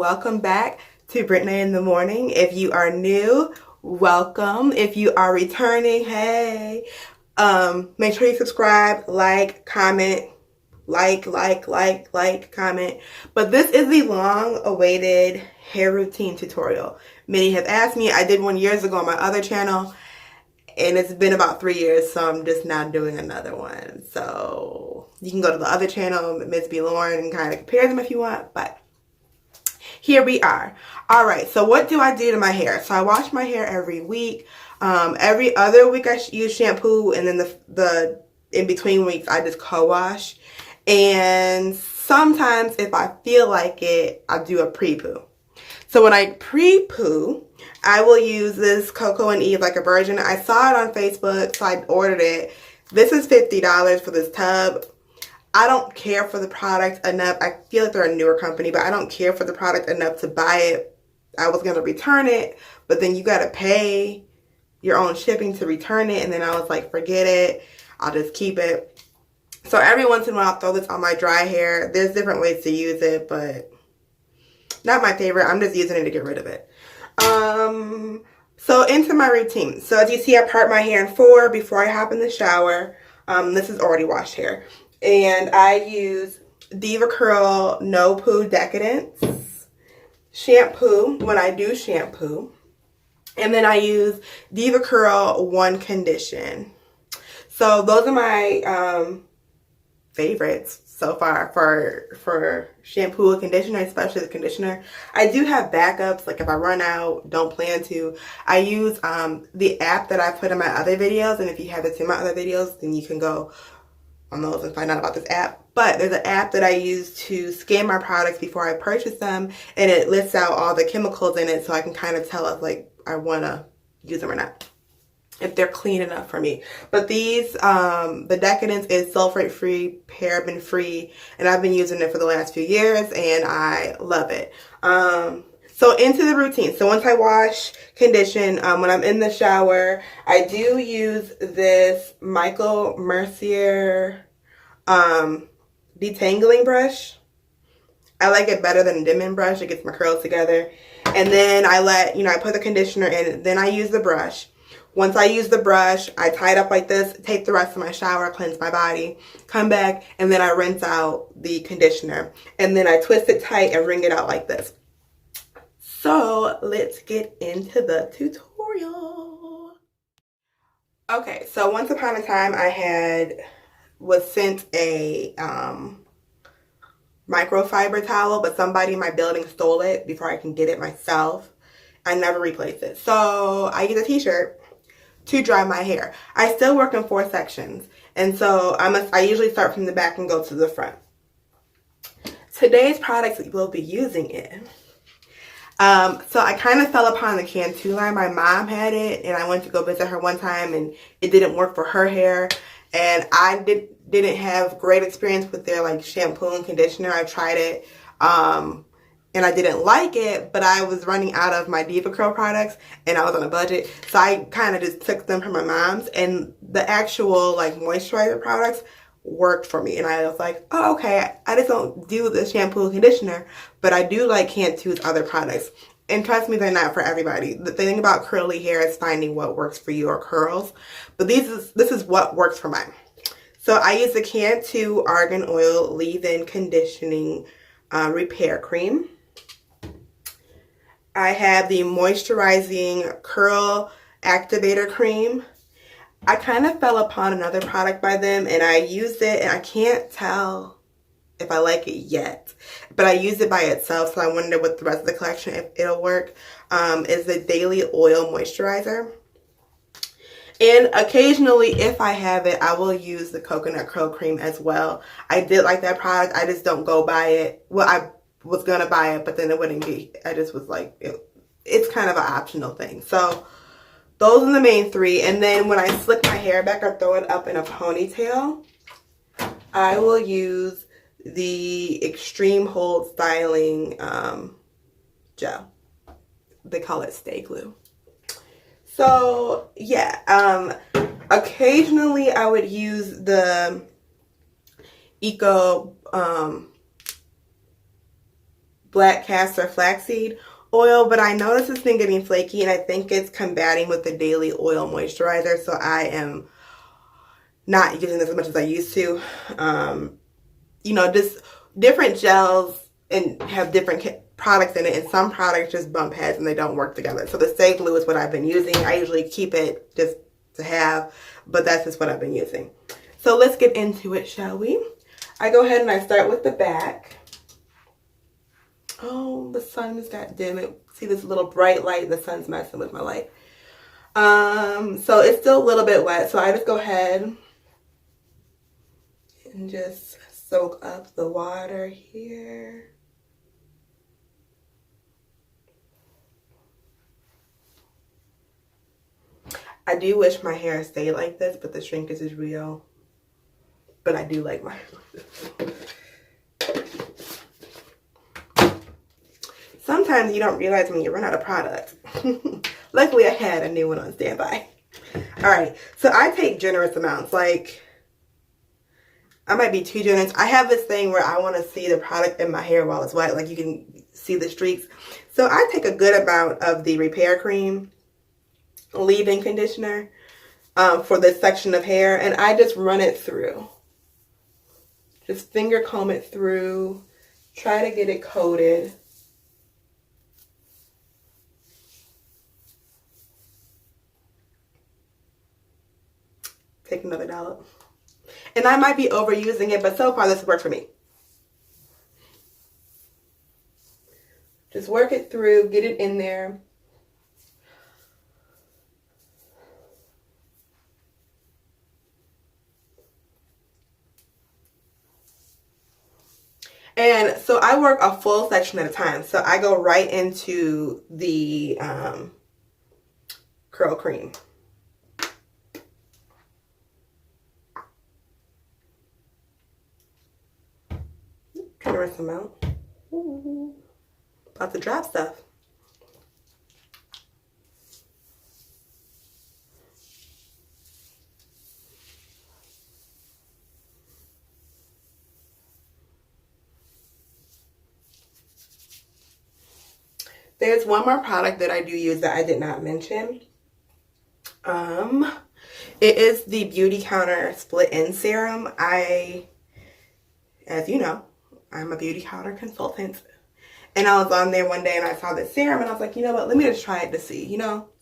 welcome back to Brittany in the Morning. If you are new, welcome. If you are returning, hey. Make sure you subscribe, like, comment, comment. But this is the long-awaited hair routine tutorial. Many have asked me. I did one years ago on my other channel, and it's been about 3 years, so I'm just now doing another one. So you can go to the other channel, Ms. B. Lauren, and kind of compare them if you want, but here we are. All right, so what do I do to my hair? So I wash my hair every week. Every other week I use shampoo, and then the in between weeks I just co-wash. And sometimes if I feel like it, I'll do a pre-poo. So when I pre-poo, I will use this Coco and Eve like a virgin. I saw it on Facebook, so I ordered it. This is $50 for this tub. I don't care for the product enough. I feel like they're a newer company, but I don't care for the product enough to buy it. I was going to return it, but then you got to pay your own shipping to return it. And then I was like, forget it. I'll just keep it. So every once in a while, I'll throw this on my dry hair. There's different ways to use it, but not my favorite. I'm just using it to get rid of it. So into my routine. So as you see, I part my hair in 4 before I hop in the shower. This is already washed hair. And I use Diva Curl No Poo Decadence shampoo when I do shampoo. And then I use Diva Curl One Condition. So those are my favorites so far for shampoo and conditioner, especially the conditioner. I do have backups, like if I run out, don't plan to. I use the app that I put in my other videos, and if you haven't seen my other videos, then you can go on those and find out about this app. But there's an app that I use to scan my products before I purchase them, and it lists out all the chemicals in it, so I can kind of tell if like I want to use them or not, if they're clean enough for me. But these, the Decadence is sulfate free, paraben free, and I've been using it for the last few years, and I love it. So into the routine. So once I wash, condition, when I'm in the shower, I do use this Michael Mercier detangling brush. I like it better than a Denman brush. It gets my curls together. And then I put the conditioner in, then I use the brush. Once I use the brush, I tie it up like this, take the rest of my shower, cleanse my body, come back, and then I rinse out the conditioner. And then I twist it tight and wring it out like this. So let's get into the tutorial. Okay, so once upon a time I was sent a microfiber towel, but somebody in my building stole it before I can get it myself. I never replaced it. So I use a t-shirt to dry my hair. I still work in 4 sections, and so I usually start from the back and go to the front. Today's products we'll be using in. So I kind of fell upon the Cantu line. My mom had it, and I went to go visit her one time, and it didn't work for her hair. And I didn't have great experience with their like shampoo and conditioner. I tried it, and I didn't like it, but I was running out of my Diva Curl products, and I was on a budget. So I kind of just took them from my mom's, and the actual like moisturizer products worked for me. And I was like, oh, okay, I just don't do the shampoo and conditioner, but I do like Cantu's other products. And trust me, they're not for everybody. The thing about curly hair is finding what works for your curls. But this is what works for mine. So I use the Cantu Argan Oil Leave-In Conditioning Repair Cream. I have the Moisturizing Curl Activator Cream. I kind of fell upon another product by them, and I used it, and I can't tell if I like it yet. But I used it by itself, so I wonder with the rest of the collection if it'll work. Is the Daily Oil Moisturizer. And occasionally, if I have it, I will use the Coconut Curl Cream as well. I did like that product. I just don't go buy it. Well, I was going to buy it, but then it wouldn't be. I just was like, it's kind of an optional thing. So those are the main 3. And then when I slick my hair back or throw it up in a ponytail, I will use the Extreme Hold Styling gel. They call it Stay Glue. So yeah, occasionally I would use the black castor flaxseed oil, but I noticed it's been getting flaky, and I think it's combating with the daily oil moisturizer, so I am not using this as much as I used to. You know, just different gels and have different products in it, and some products just bump heads and they don't work together. So the Stay Glue is what I've been using. I usually keep it just to have, but that's just what I've been using. So let's get into it, shall we? I go ahead and I start with the back. Oh, the sun's got dim. See this little bright light? The sun's messing with my light. So it's still a little bit wet, so I just go ahead and just soak up the water here. I do wish my hair stayed like this, but the shrinkage is real. But I do like my hair. Sometimes you don't realize when you run out of product. Luckily, I had a new one on standby. All right, so I take generous amounts. Like, I might be too generous. I have this thing where I want to see the product in my hair while it's wet. Like, you can see the streaks. So I take a good amount of the Repair Cream leave-in conditioner for this section of hair, and I just run it through. Just finger comb it through. Try to get it coated. Take another dollop. And I might be overusing it, but so far this works for me. Just work it through, get it in there. And so I work a full section at a time. So I go right into the curl cream. Generous amount. Ooh, about to drop stuff. There's one more product that I do use that I did not mention. It is the Beauty Counter Split-In Serum. As you know, I'm a Beauty Counter consultant. And I was on there one day and I saw this serum and I was like, you know what, let me just try it to see,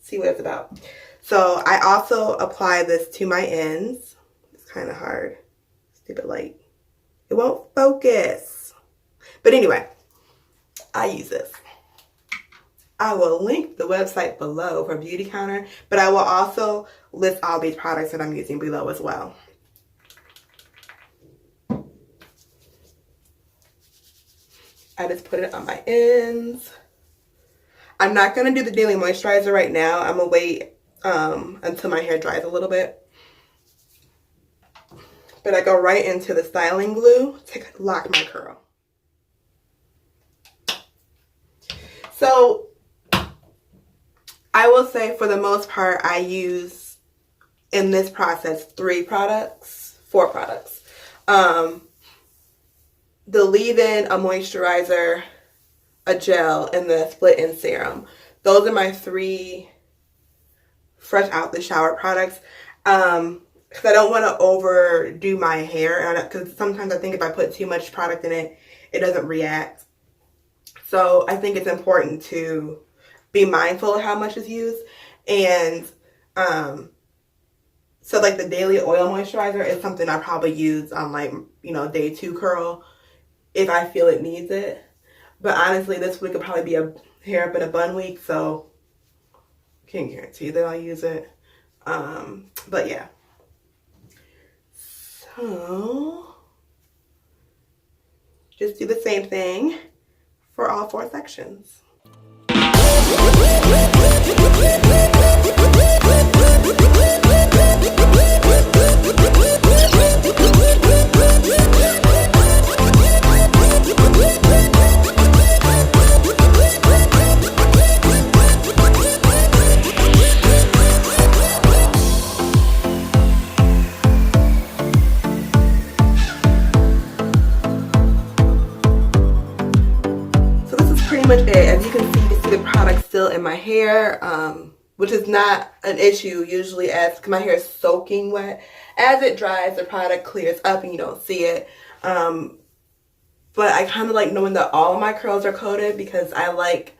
see what it's about. So I also apply this to my ends. It's kind of hard. Stupid light. It won't focus. But anyway, I use this. I will link the website below for Beauty Counter, but I will also list all these products that I'm using below as well. I just put it on my ends. I'm not going to do the daily moisturizer right now. I'm going to wait until my hair dries a little bit. But I go right into the styling glue to lock my curl. So I will say for the most part, I use in this process 4 products. The leave-in, a moisturizer, a gel, and the split-in serum. Those are my 3 fresh out the shower products. Because I don't want to overdo my hair. Because sometimes I think if I put too much product in it, it doesn't react. So I think it's important to be mindful of how much is used. And so like the daily oil moisturizer is something I probably use on like, day 2 curl if I feel it needs it. But honestly, this week will probably be a hair up in a bun week, so can't guarantee that I'll use it. But yeah. So just do the same thing for all 4 sections. So this is much it. As you can see the product still in my hair, which is not an issue usually as my hair is soaking wet. As it dries, the product clears up and you don't see it. But I kind of like knowing that all of my curls are coated because I like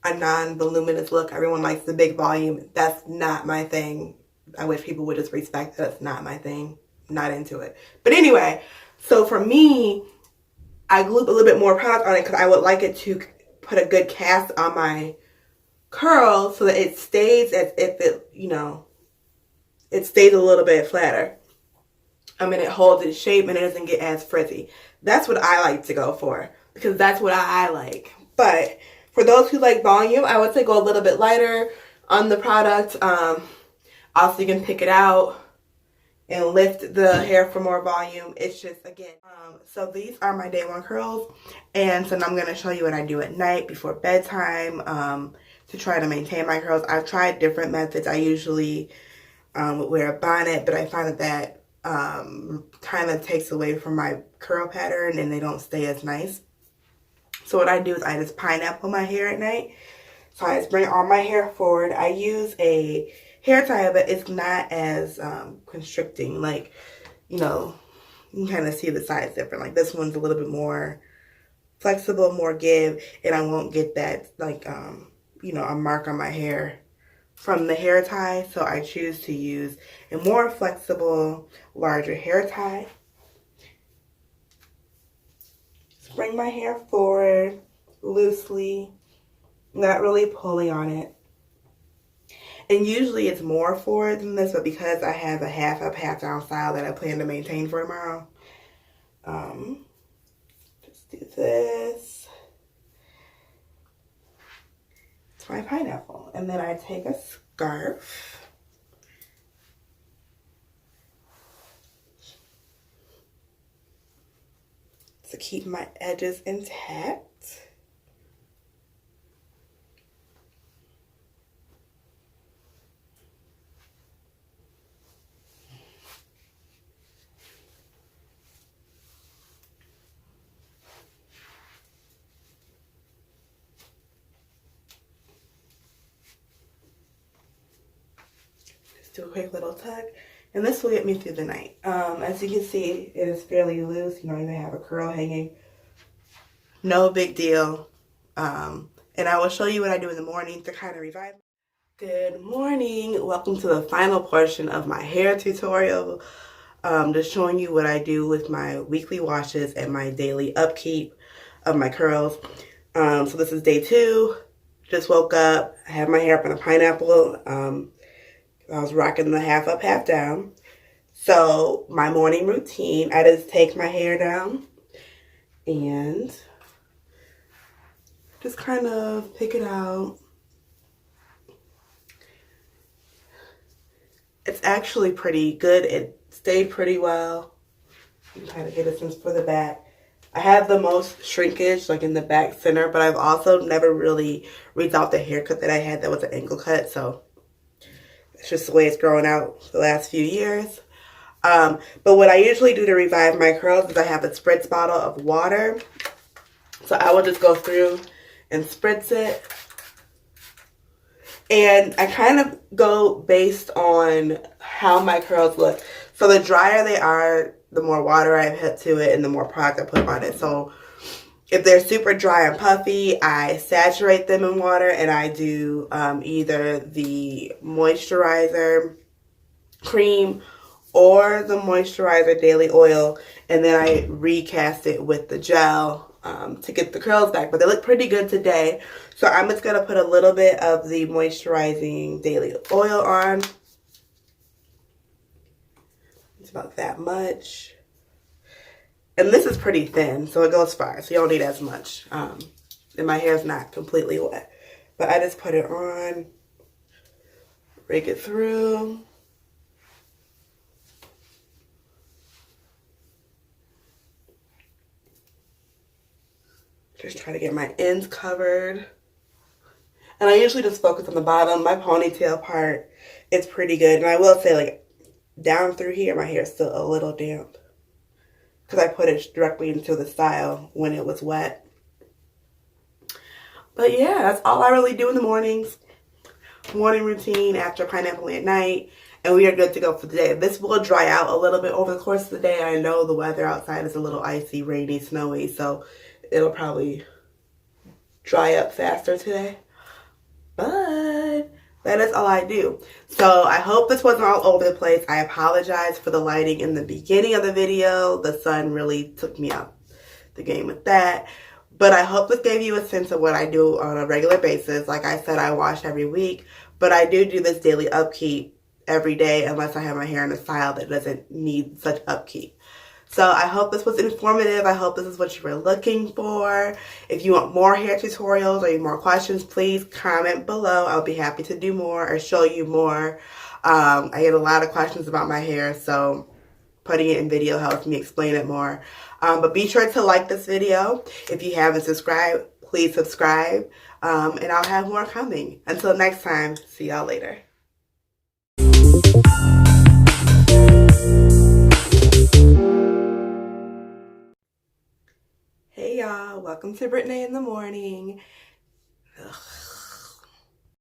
a non-voluminous look. Everyone likes the big volume. That's not my thing. I wish people would just respect that. That's not my thing. Not into it. But anyway, so for me, I glued a little bit more product on it because I would like it to put a good cast on my curls so that it stays as if it, you know, it stays a little bit flatter. I mean, it holds its shape and it doesn't get as frizzy. That's what I like to go for because that's what I like. But for those who like volume, I would say go a little bit lighter on the product. Also, you can pick it out and lift the hair for more volume. It's just, again, so these are my day one curls. And so now I'm going to show you what I do at night before bedtime to try to maintain my curls. I've tried different methods. I usually would wear a bonnet, but I find that kind of takes away from my curl pattern and they don't stay as nice. So what I do is I just pineapple my hair at night. So I just bring all my hair forward. I use a hair tie, but it's not as constricting. Like, you know, you can kind of see the sides different. Like this one's a little bit more flexible, more give, and I won't get that, like, you know, a mark on my hair from the hair tie. So I choose to use a more flexible, larger hair tie. Just bring my hair forward loosely, not really pulling on it. And usually it's more forward than this, but because I have a half up, half down style that I plan to maintain for tomorrow, just do this. It's my pineapple. And then I take a scarf. To keep my edges intact. Do a quick little tug, and this will get me through the night. As you can see, it is fairly loose. You don't even have a curl hanging. No big deal. And I will show you what I do in the morning to kind of revive. Good morning. Welcome to the final portion of my hair tutorial. Just showing you what I do with my weekly washes and my daily upkeep of my curls. So this is day 2. Just woke up. I have my hair up in a pineapple. I was rocking the half up, half down. So my morning routine, I just take my hair down and just kind of pick it out. It's actually pretty good. It stayed pretty well. You can kind of get a sense for the back. I have the most shrinkage like in the back center, but I've also never really reached out the haircut that I had that was an angle cut. So it's just the way it's growing out the last few years. But what I usually do to revive my curls is I have a spritz bottle of water. So I will just go through and spritz it. And I kind of go based on how my curls look. So the drier they are, the more water I put to it and the more product I put on it. So if they're super dry and puffy, I saturate them in water and I do either the moisturizer cream or the moisturizer daily oil, and then I recast it with the gel to get the curls back. But they look pretty good today. So I'm just going to put a little bit of the moisturizing daily oil on. It's about that much. And this is pretty thin, so it goes far, so you don't need as much. And my hair's not completely wet. But I just put it on, rake it through. Just try to get my ends covered. And I usually just focus on the bottom. My ponytail part is pretty good. And I will say, like, down through here, my hair is still a little damp. Because I put it directly into the style when it was wet. But yeah, that's all I really do in the mornings. Morning routine after pineapple at night. And we are good to go for the day. This will dry out a little bit over the course of the day. I know the weather outside is a little icy, rainy, snowy, so it'll probably dry up faster today. But that is all I do. So I hope this wasn't all over the place. I apologize for the lighting in the beginning of the video. The sun really took me out the game with that. But I hope this gave you a sense of what I do on a regular basis. Like I said, I wash every week, but I do this daily upkeep every day unless I have my hair in a style that doesn't need such upkeep. So I hope this was informative. I hope this is what you were looking for. If you want more hair tutorials or you more questions, please comment below. I'll be happy to do more or show you more. I get a lot of questions about my hair, so putting it in video helps me explain it more. But be sure to like this video. If you haven't subscribed, please subscribe. And I'll have more coming. Until next time, see y'all later. Hey y'all, welcome to Brittany in the Morning. Ugh.